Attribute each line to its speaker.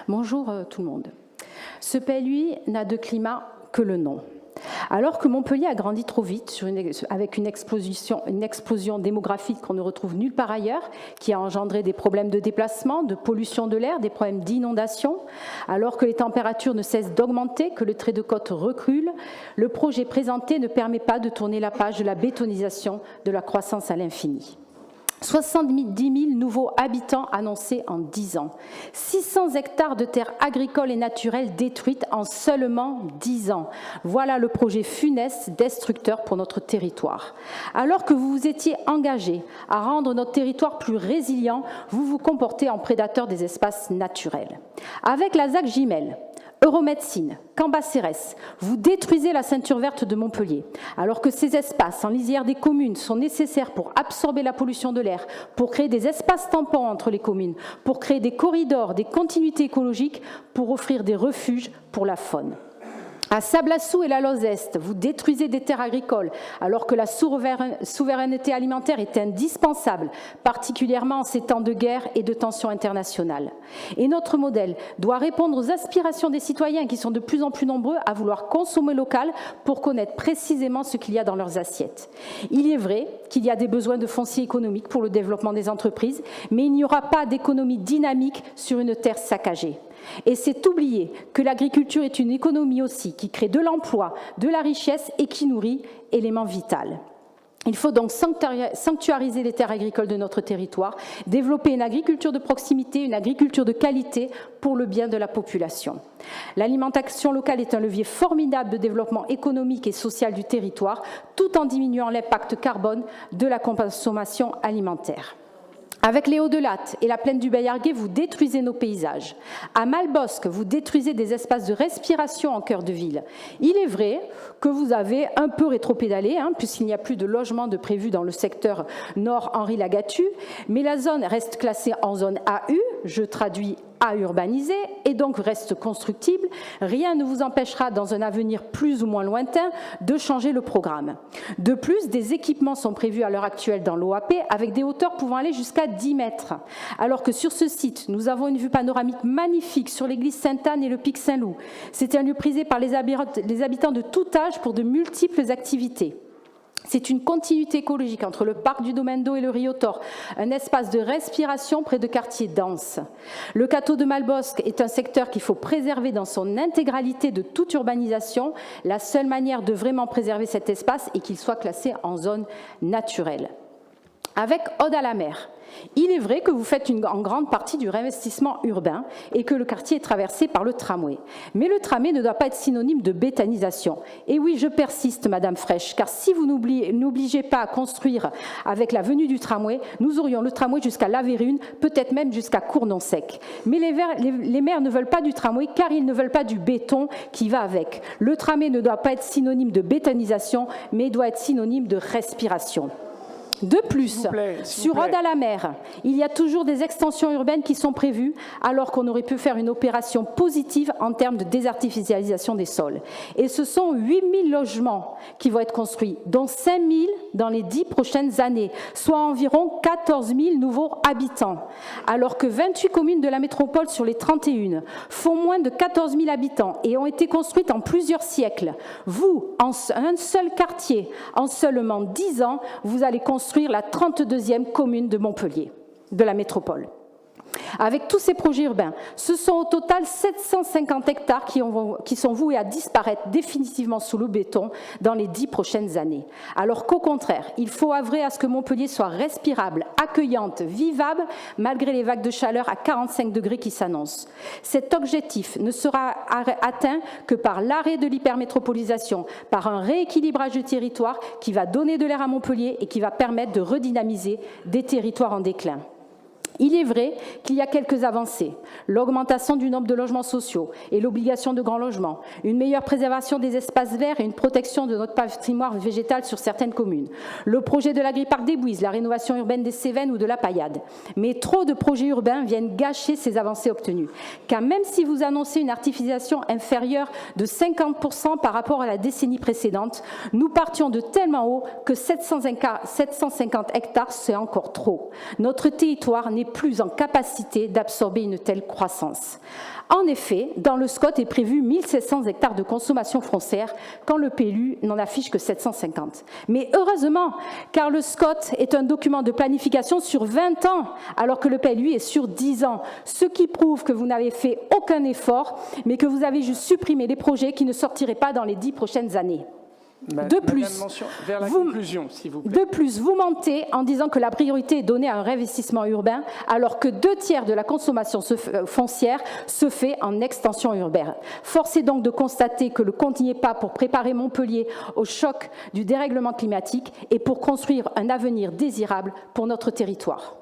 Speaker 1: Bonjour tout le monde. Ce PLUI n'a de climat que le nom. Alors que Montpellier a grandi trop vite, avec une explosion démographique qu'on ne retrouve nulle part ailleurs, qui a engendré des problèmes de déplacement, de pollution de l'air, des problèmes d'inondation, alors que les températures ne cessent d'augmenter, que le trait de côte recule, le projet présenté ne permet pas de tourner la page de la bétonisation de la croissance à l'infini. 70 000 nouveaux habitants annoncés en 10 ans. 600 hectares de terres agricoles et naturelles détruites en seulement 10 ans. Voilà le projet funeste, destructeur pour notre territoire. Alors que vous vous étiez engagé à rendre notre territoire plus résilient, vous vous comportez en prédateur des espaces naturels. Avec la ZAC Gimel, Euromédecine, Cambacérès, vous détruisez la ceinture verte de Montpellier, alors que ces espaces en lisière des communes sont nécessaires pour absorber la pollution de l'air, pour créer des espaces tampons entre les communes, pour créer des corridors, des continuités écologiques, pour offrir des refuges pour la faune. À Sablassou et la Lozeste, vous détruisez des terres agricoles alors que la souveraineté alimentaire est indispensable, particulièrement en ces temps de guerre et de tensions internationales. Et notre modèle doit répondre aux aspirations des citoyens qui sont de plus en plus nombreux à vouloir consommer local pour connaître précisément ce qu'il y a dans leurs assiettes. Il est vrai qu'il y a des besoins de foncier économique pour le développement des entreprises, mais il n'y aura pas d'économie dynamique sur une terre saccagée. Et c'est oublier que l'agriculture est une économie aussi qui crée de l'emploi, de la richesse et qui nourrit, élément vital. Il faut donc sanctuariser les terres agricoles de notre territoire, développer une agriculture de proximité, une agriculture de qualité pour le bien de la population. L'alimentation locale est un levier formidable de développement économique et social du territoire, tout en diminuant l'impact carbone de la consommation alimentaire. Avec les Hauts-de-Latte et la plaine du Bayarguet, vous détruisez nos paysages. À Malbosc, vous détruisez des espaces de respiration en cœur de ville. Il est vrai que vous avez un peu rétropédalé, puisqu'il n'y a plus de logements de prévus dans le secteur nord Henri-Lagatu, mais la zone reste classée en zone AU, je traduis à urbaniser, et donc reste constructible. Rien ne vous empêchera dans un avenir plus ou moins lointain de changer le programme. De plus, des équipements sont prévus à l'heure actuelle dans l'OAP avec des hauteurs pouvant aller jusqu'à 10 mètres. Alors que sur ce site, nous avons une vue panoramique magnifique sur l'église Sainte-Anne et le pic Saint-Loup. C'est un lieu prisé par les habitants de tout âge pour de multiples activités. C'est une continuité écologique entre le parc du Domaine d'Eau et le Rio-Tor, un espace de respiration près de quartiers denses. Le Cateau de Malbosc est un secteur qu'il faut préserver dans son intégralité de toute urbanisation. La seule manière de vraiment préserver cet espace est qu'il soit classé en zone naturelle. Avec Ode à la mer, il est vrai que vous faites en grande partie du réinvestissement urbain et que le quartier est traversé par le tramway. Mais le tramway ne doit pas être synonyme de bétanisation. Et oui, je persiste, Madame Fraîche, car si vous n'obligez pas à construire avec la venue du tramway, nous aurions le tramway jusqu'à La Vérune, peut-être même jusqu'à Cournon-Sec. Mais les maires ne veulent pas du tramway car ils ne veulent pas du béton qui va avec. Le tramway ne doit pas être synonyme de bétanisation, mais doit être synonyme de respiration. De plus, sur Ode à la mer, il y a toujours des extensions urbaines qui sont prévues alors qu'on aurait pu faire une opération positive en termes de désartificialisation des sols. Et ce sont 8 000 logements qui vont être construits, dont 5 000 dans les 10 prochaines années, soit environ 14 000 nouveaux habitants. Alors que 28 communes de la métropole sur les 31 font moins de 14 000 habitants et ont été construites en plusieurs siècles. Vous, en un seul quartier, en seulement 10 ans, vous allez construire la 32e commune de Montpellier, de la métropole. Avec tous ces projets urbains, ce sont au total 750 hectares qui sont voués à disparaître définitivement sous le béton dans les 10 prochaines années. Alors qu'au contraire, il faut œuvrer à ce que Montpellier soit respirable, accueillante, vivable, malgré les vagues de chaleur à 45 degrés qui s'annoncent. Cet objectif ne sera atteint que par l'arrêt de l'hypermétropolisation, par un rééquilibrage du territoire qui va donner de l'air à Montpellier et qui va permettre de redynamiser des territoires en déclin. Il est vrai qu'il y a quelques avancées, l'augmentation du nombre de logements sociaux et l'obligation de grands logements, une meilleure préservation des espaces verts et une protection de notre patrimoine végétal sur certaines communes, le projet de l'agriparc des Bouises, la rénovation urbaine des Cévennes ou de la Paillade. Mais trop de projets urbains viennent gâcher ces avancées obtenues, car même si vous annoncez une artificialisation inférieure de 50% par rapport à la décennie précédente, nous partions de tellement haut que 750 hectares, c'est encore trop. Notre territoire n'est plus en capacité d'absorber une telle croissance. En effet, dans le SCOT est prévu 1700 hectares de consommation foncière, quand le PLU n'en affiche que 750. Mais heureusement, car le SCOT est un document de planification sur 20 ans, alors que le PLU est sur 10 ans, ce qui prouve que vous n'avez fait aucun effort, mais que vous avez juste supprimé les projets qui ne sortiraient pas dans les 10 prochaines années. De plus, vous mentez en disant que la priorité est donnée à un réinvestissement urbain, alors que 2/3 de la consommation foncière se fait en extension urbaine. Force est donc de constater que le compte n'y est pas pour préparer Montpellier au choc du dérèglement climatique et pour construire un avenir désirable pour notre territoire.